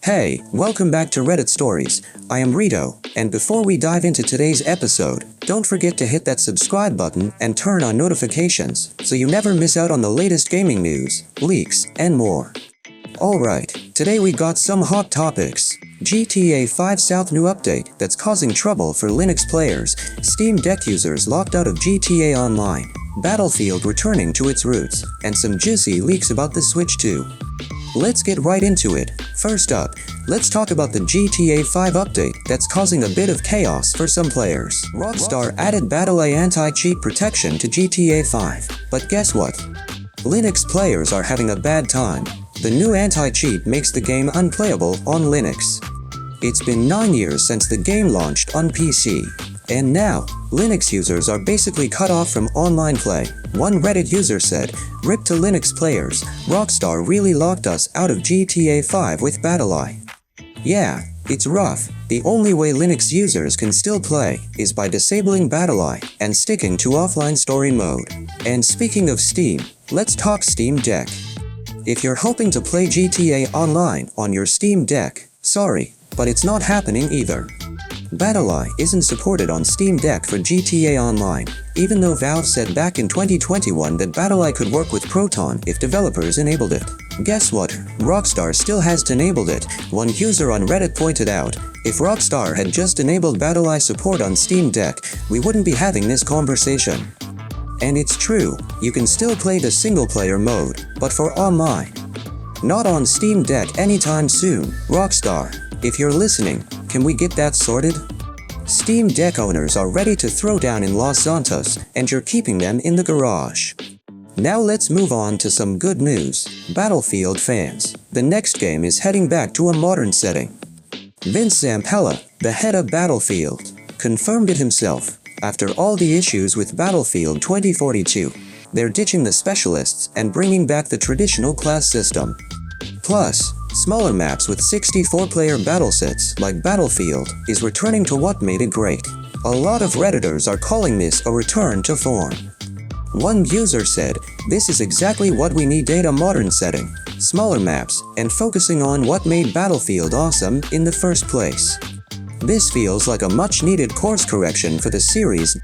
Hey, welcome back to Reddit Stories. I am Rito, and before we dive into today's episode, don't forget to hit that subscribe button and turn on notifications so you never miss out on the latest gaming news, leaks, and more. Alright, today we got some hot topics. GTA 5 South new update that's causing trouble for Linux players, Steam Deck users locked out of GTA Online, Battlefield returning to its roots, and some juicy leaks about the Switch 2. Let's get right into it. First up, let's talk about the GTA 5 update that's causing a bit of chaos for some players. Rockstar added BattleEye anti-cheat protection to GTA 5, but guess what? Linux players are having a bad time. The new anti-cheat makes the game unplayable on Linux. It's been 9 years since the game launched on PC, and now, Linux users are basically cut off from online play. One Reddit user said, "Rip to Linux players, Rockstar really locked us out of GTA 5 with BattleEye." Yeah, it's rough. The only way Linux users can still play is by disabling BattleEye and sticking to offline story mode. And speaking of Steam, let's talk Steam Deck. If you're hoping to play GTA Online on your Steam Deck, sorry, but it's not happening either. BattleEye isn't supported on Steam Deck for GTA Online, even though Valve said back in 2021 that BattleEye could work with Proton if developers enabled it. Guess what? Rockstar still hasn't enabled it. One user on Reddit pointed out, if Rockstar had just enabled BattleEye support on Steam Deck, we wouldn't be having this conversation. And it's true, you can still play the single-player mode, but for online. Not on Steam Deck anytime soon. Rockstar, if you're listening, can we get that sorted? Steam Deck owners are ready to throw down in Los Santos, and you're keeping them in the garage. Now let's move on to some good news. Battlefield fans, the next game is heading back to a modern setting. Vince Zampella, the head of Battlefield, confirmed it himself. After all the issues with Battlefield 2042, they're ditching the specialists and bringing back the traditional class system. Plus, smaller maps with 64-player battle sets like Battlefield is returning to what made it great. A lot of Redditors are calling this a return to form. One user said, "This is exactly what we need in a modern setting. Smaller maps, and focusing on what made Battlefield awesome in the first place." This feels like a much-needed course correction for the series.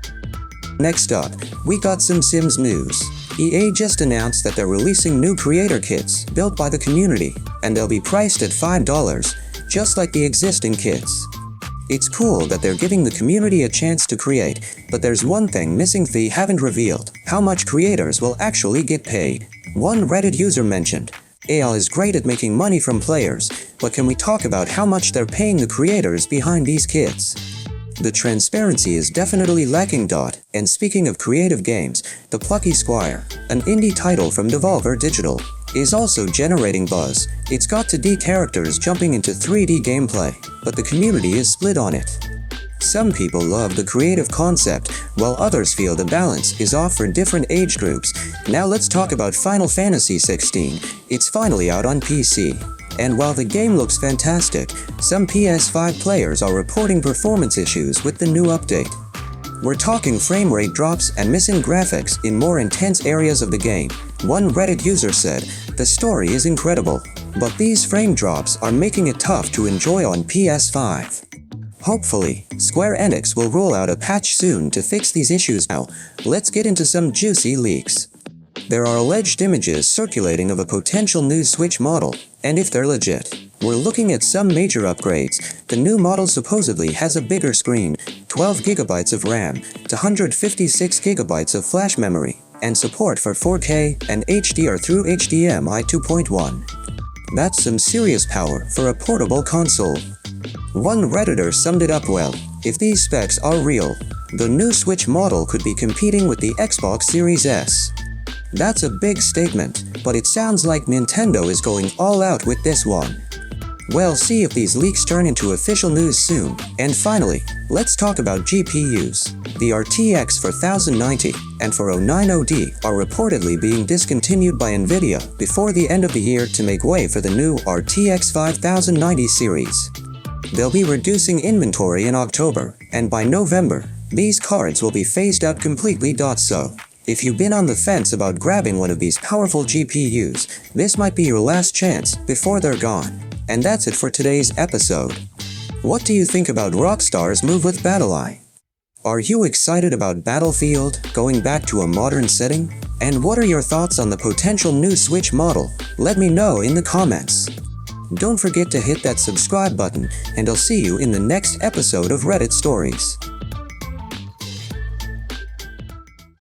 Next up, we got some Sims news. EA just announced that they're releasing new creator kits built by the community, and they'll be priced at $5, just like the existing kits. It's cool that they're giving the community a chance to create, but there's one thing missing. They haven't revealed how much creators will actually get paid. One Reddit user mentioned, "AI is great at making money from players, but can we talk about how much they're paying the creators behind these kits?" The transparency is definitely lacking. And speaking of creative games, The Plucky Squire, an indie title from Devolver Digital, is also generating buzz. It's got 2D characters jumping into 3D gameplay, but the community is split on it. Some people love the creative concept, while others feel the balance is off for different age groups. Now let's talk about Final Fantasy XVI. It's finally out on PC. And while the game looks fantastic, some PS5 players are reporting performance issues with the new update. We're talking frame rate drops and missing graphics in more intense areas of the game. One Reddit user said, "The story is incredible, but these frame drops are making it tough to enjoy on PS5. Hopefully, Square Enix will roll out a patch soon to fix these issues. Now, let's get into some juicy leaks. There are alleged images circulating of a potential new Switch model, and if they're legit, we're looking at some major upgrades. The new model supposedly has a bigger screen, 12 GB of RAM, to 156 GB of flash memory, and support for 4K and HDR through HDMI 2.1. That's some serious power for a portable console. One Redditor summed it up well. If these specs are real, the new Switch model could be competing with the Xbox Series S. That's a big statement, but it sounds like Nintendo is going all out with this one. We'll see if these leaks turn into official news soon. And finally, let's talk about GPUs. The RTX 4090 and 4090 are reportedly being discontinued by Nvidia before the end of the year to make way for the new RTX 5090 series. They'll be reducing inventory in October, and by November, these cards will be phased out completely. So, if you've been on the fence about grabbing one of these powerful GPUs, this might be your last chance before they're gone. And that's it for today's episode. What do you think about Rockstar's move with BattleEye? Are you excited about Battlefield going back to a modern setting? And what are your thoughts on the potential new Switch model? Let me know in the comments. Don't forget to hit that subscribe button, and I'll see you in the next episode of Reddit Stories.